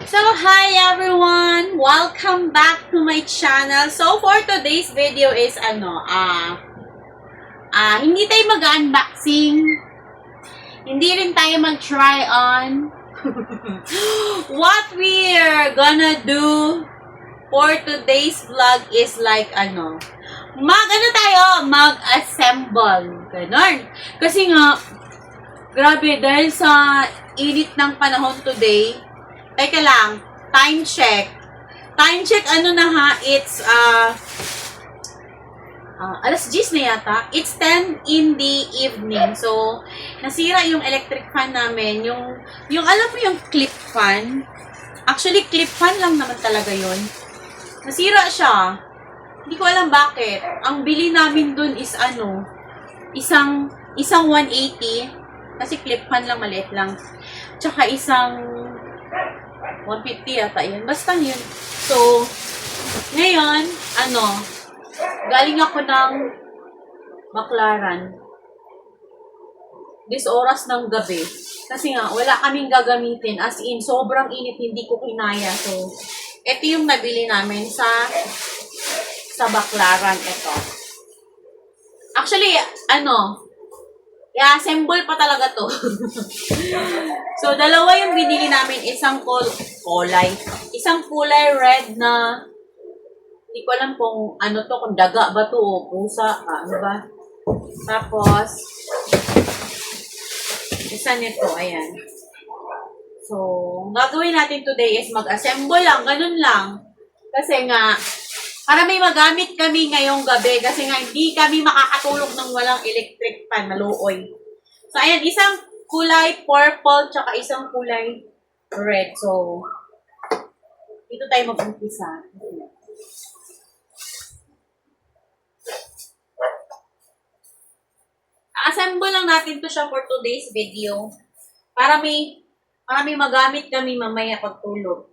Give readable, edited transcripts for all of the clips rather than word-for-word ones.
So, hi everyone! Welcome back to my channel. So, for today's video is hindi tayo mag-unboxing. Hindi rin tayo mag-try on. What we're gonna do for today's vlog is like mag-assemble. Ganon. Kasi nga, grabe, dahil sa init ng panahon today, teka lang, time check. Time check, it's, alas 10 na yata. It's 10 in the evening. So, nasira yung electric fan namin. Yung alam mo yung clip fan? Actually, clip fan lang naman talaga yun. Nasira siya. Hindi ko alam bakit. Ang bili namin dun is isang 180. Kasi clip fan lang, maliit lang. Tsaka isang 150 yata yun. Basta yun. So, ngayon, galing ako ng Baclaran. This oras ng gabi. Kasi nga, wala kaming gagamitin. As in, sobrang init, hindi ko kinaya. So, ito yung nabili namin sa Baclaran. Ito. Actually, i-assemble pa talaga to. So, dalawa yung binili namin. Isang kulay red na hindi ko alam kung kung daga ba to o pusa. Ano ba? Tapos, isa nito, ayan. So, ang gagawin natin today is mag-assemble lang. Ganun lang. Kasi nga, para may magamit kami ngayong gabi. Kasi nga, hindi kami makakatulog ng walang electric fan. Maluoy. So, ayan. Isang kulay purple, tsaka isang kulay red. So, dito tayo mag-umpisa. Assemble lang natin to siya for today's video. Para may magamit kami mamaya pagtulog.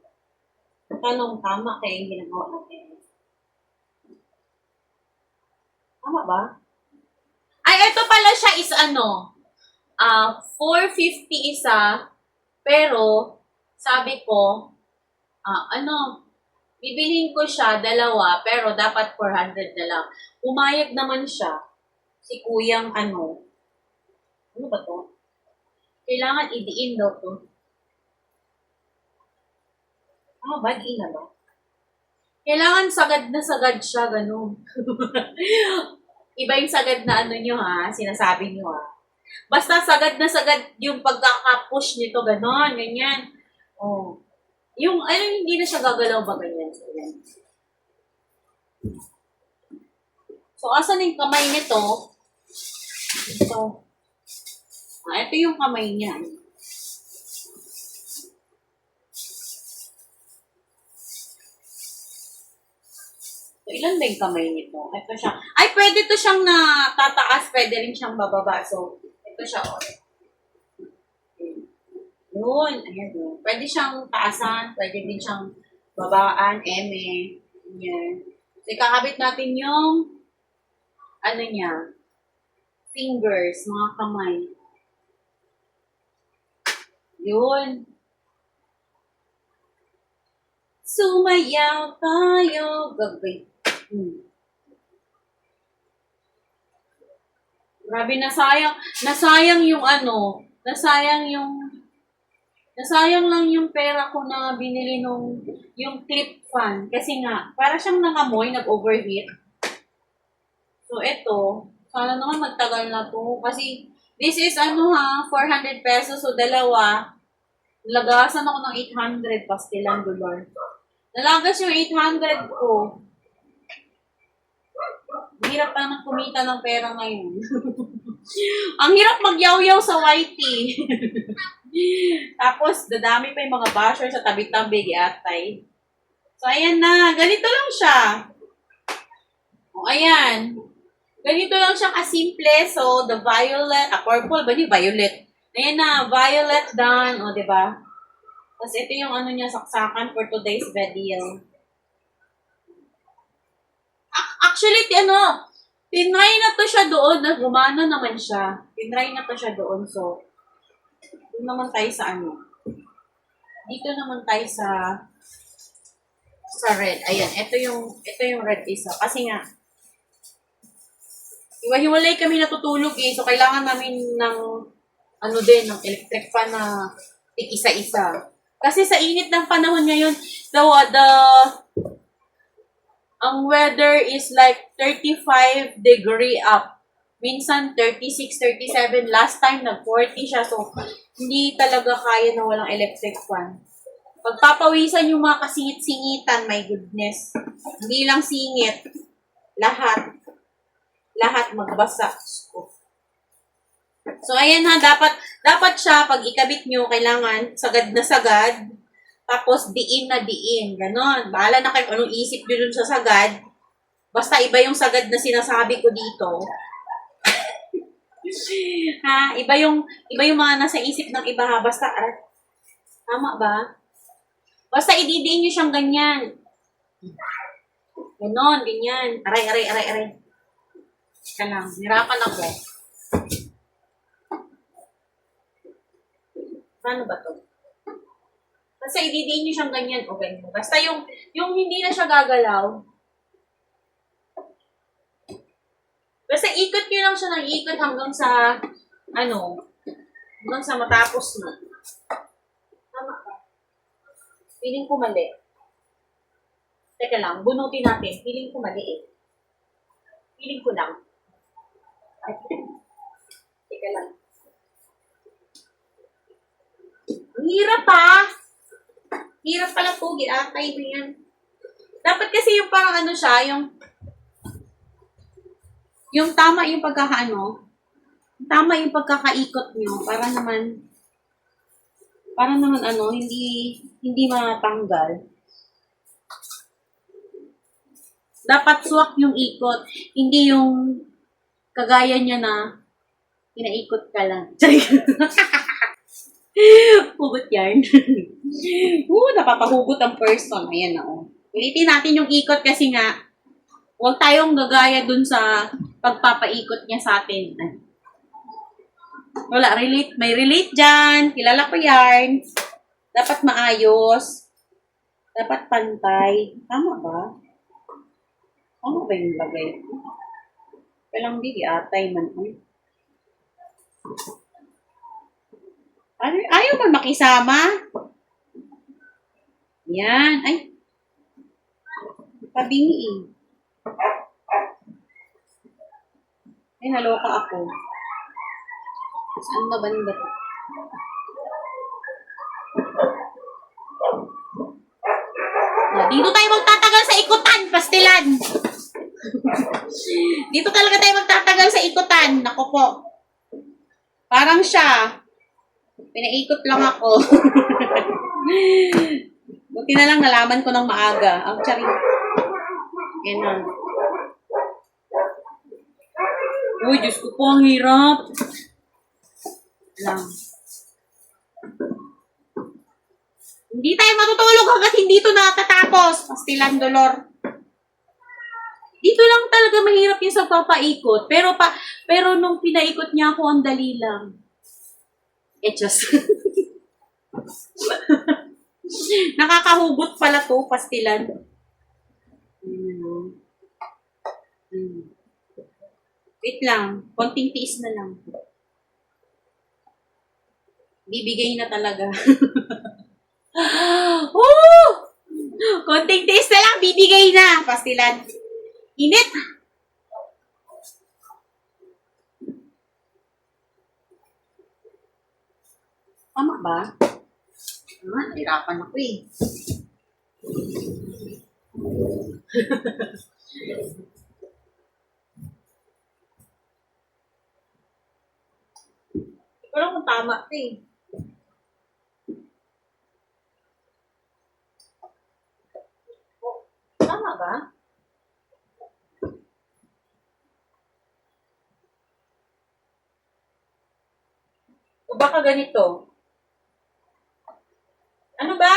Tanong tama kaya yung ginagawa natin. Tama ba? Ay, ito pala siya is 450 isa. Pero, sabi ko, bibilhin ko siya dalawa, pero dapat 400 na lang. Umayag naman siya. Si kuyang ano ba to? Kailangan idiin daw to. Ba? Diin na ba? Kailangan sagad na sagad siya, ganun. Iba yung sagad na nyo ha, sinasabi nyo ha. Basta sagad na sagad yung pagkaka-push nito, ganun, ganyan. Oh. Yung, hindi na siya gagalaw ba ganyan? So, yan. So, asan yung kamay nito? Ito. Ito yung kamay niya. So, ilan ba yung kamay nito? Ito siya. Ay, pwede to siyang natataas. Pwede rin siyang bababa. So, ito siya. Yun. Ayan. Pwede siyang taasan. Pwede din siyang babaan. Yan. So, ikakabit natin yung niya. Fingers. Mga kamay. Yun. Sumayaw tayo gabi. Grabe, nasayang yung nasayang lang yung pera ko na binili yung clip fan. Kasi nga, para siyang nangamoy, nag-overheat. So, eto, sana naman magtagal na to. Kasi, this is 400 pesos. So, dalawa. Lagasan ako ng 800 pastilan dolar. Nalagas yung 800 ko. Hirap pa naman kumita ng pera ngayon. Ang hirap magyaw-yaw sa YT. Tapos, dadami pa yung mga basher sa tabi-tabi, atay. So, ayan na. Ganito lang siya. O, ayan. Ganito lang siya kasimple. So, the violet, purple ba yung violet? Ayan na, violet done. O, diba? Tapos, ito yung niya, saksakan for today's video. Actually, tinry na to siya doon. Gumana naman siya. Tinry na to siya doon. So, doon naman tayo sa Dito naman tayo sa red. Ayan, ito yung red isa. Kasi nga, hiwa-hiwalay kami natutulog eh. So, kailangan namin ng, ng electric fan na isa-isa. Kasi sa init ng panahon ngayon, ang weather is like 35 degree up. Minsan 36, 37. Last time, nag-40 siya. So, hindi talaga kaya na walang electric fan. Pagpapawisan yung mga kasingit-singitan, my goodness. Hindi lang singit. Lahat magbasa. So, ayan ha, dapat siya, pag ikabit nyo, kailangan sagad na sagad, tapos diin na diin, ganon. Bahala na kayo anong isip nyo dun sa sagad. Basta iba yung sagad na sinasabi ko dito. Ha, iba yung mga nasa isip ng iba ha, basta, tama ba? Basta ididiin nyo siyang ganyan. Ganon, ganyan. Aray. Teka lang, nirapan ako. Paano ba to? Basta ididiin nyo siyang ganyan. Okay. Basta yung hindi na siya gagalaw. Basta ikot nyo lang siya ng ikot hanggang sa, hanggang sa matapos na. Tama ka. Feeling ko mali. Teka lang, bunutin natin. Feeling ko mali eh. Feeling ko lang. Teka lang. Ang hirap ha. Hirap pala po. Ginatay mo yan. Dapat kasi yung parang siya, yung tama yung tama yung pagkakaikot nyo para naman hindi matanggal. Dapat swak yung ikot, hindi yung kagaya niya na pinaikot ka lang. Hugot yan. Napapahugot ang person. Ayan na, Ulitin natin yung ikot kasi nga, huwag tayong gagaya dun sa pagpapaikot niya sa atin. Wala, relate. May relate dyan. Kilala ko yan. Dapat maayos. Dapat pantay. Tama ba? Tama ba yung lagay? Walang di atay man. Ayaw man makisama. Yan. Ay. Pabingi eh. Ay, naloka ako. Saan ba banda to? Dito tayo magtatagal sa ikutan, pastilan. Dito talaga tayo magtatagal sa ikutan. Nako po. Parang siya. Pinaikot lang ako. Buti na lang nalaman ko ng maaga. Ang charing. Yan na. Uy, Diyos ko po, ang hirap. Lang. Hindi tayo matutulog hanggat hindi ito nakatapos. Pastilan, dolor. Dito lang talaga mahirap yung sa papaikot. Pero nung pinaikot niya ako, ang dali lang. Just. Nakakahugot pala to, pastilan. Wait lang. Konting tiis na lang. Bibigay na talaga. Konting tiis na lang, bibigay na. Pastilan. Init. Tama ba? Nahirapan ako eh. Hindi ko lang kung tama ito eh. Tama ba? O baka ganito? Ano ba?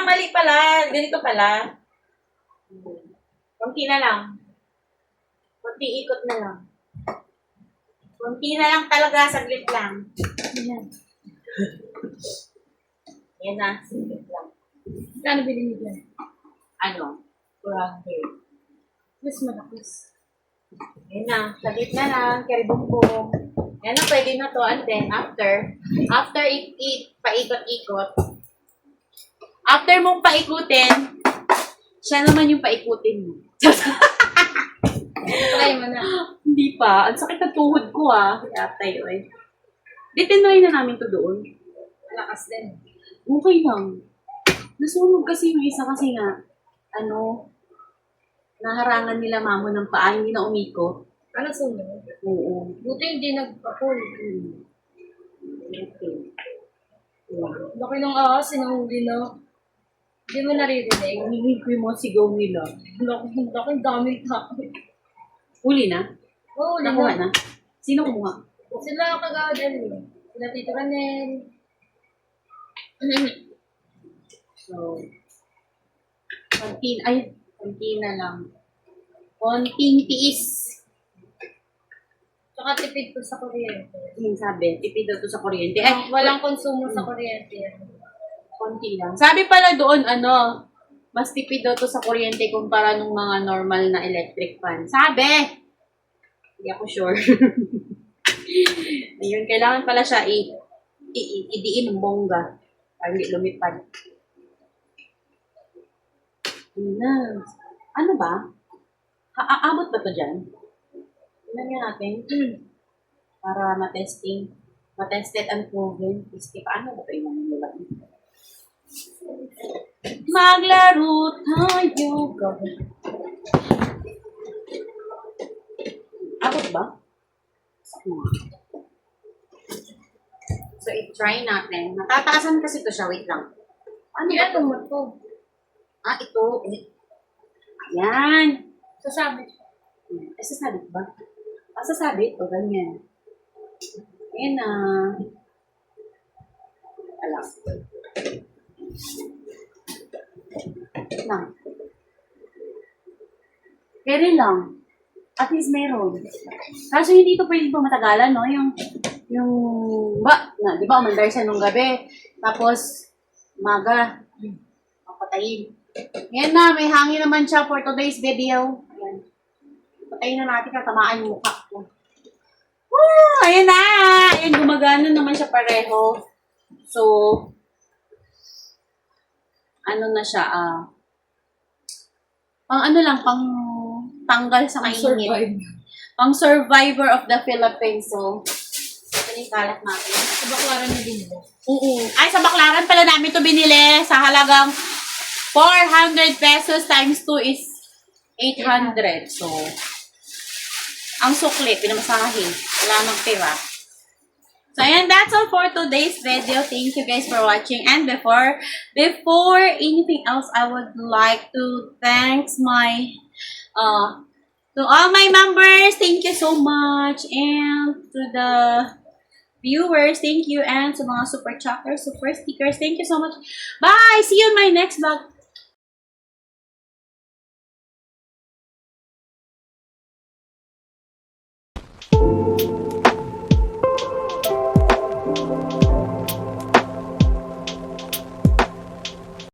Mali pala. Ganito pala. Konti na lang. Konti ikot na lang. Kunti na lang talaga, saglit lang. Ayan. Yan na, saglit lang. Kano bilhin niyo dyan? Ano? 200. Mas malakis. Yan na, saglit na lang, karibumbong. Yan na, pwede na to. And then, after paikot-ikot, after mong paikutin, siya naman yung paikutin mo. Try mo na. Hindi pa. Ang sakit ng tuhod ko Kaya tayo eh. Ditinoy na namin to doon. Malakas din. Okay lang. Nasunog kasi yung isa kasi nga, naharangan nila mamo ng paa, hindi na umiko. Ano sunod? Oo. Buti hindi nagpa-pull. Okay. Yeah. Laki ng ahas, sinahuli na. Hindi mo naririnig. Narinig ko yung mga sigaw nila. Laki daming tao. Huli na? Oo, huli Nakuha na. na? Sino kumuha? Sila kagawad sila Tito Ranel. So, konti na lang. Konting tiis. Tsaka tipid ko sa kuryente. Yung sabi, tipid daw to sa kuryente. Walang konsumo sa kuryente. Konti lang. Sabi pala doon, mas tipid daw to sa kuryente kumpara nung mga normal na electric fan. Sabi! Hindi ako sure. Ayun, kailangan pala siya idiin ng bongga para hindi lumipad. Yun na. Ano ba? Aabot ba to dyan? Tignan nga natin. Para matesting. Matested and proven. Paano ba ito yung mga maglaro tayo. Abot ba? So, i-try natin. Natataasan kasi ito siya. Wait lang. Ano ba ito? mo to? Ito. Ayan. Sasabi. Sasabit ba? Sasabit. O, ganyan. Ayan na. Alam. Lang. Carry lang. At least meron. Kaso hindi ito pwede pa matagalan, no? Di ba, umandar siya nung gabi. Tapos, umaga, papatayin. Yan na, may hangin naman siya for today's video. Ayan. Patayin na natin, katamaan yung mukha ko. Woo! Ayan na! Ayan, gumagana naman siya pareho. So, ano na siya, pang tanggal sa kainit. Pang survivor of the Philippines. So, ito yung kalat natin. Sa baklaran na din mo. Ay, sa Baklaran pala namin ito binili sa halagang 400 pesos times 2 is 800. So, ang sukli, pinamasahin. Wala nang tira. So, ayan, that's all for today's video. Thank you guys for watching. And before anything else, I would like to thank to all my members, thank you so much. And to the viewers, thank you. And sa mga super chatters, super stickers, thank you so much. Bye! See you in my next vlog.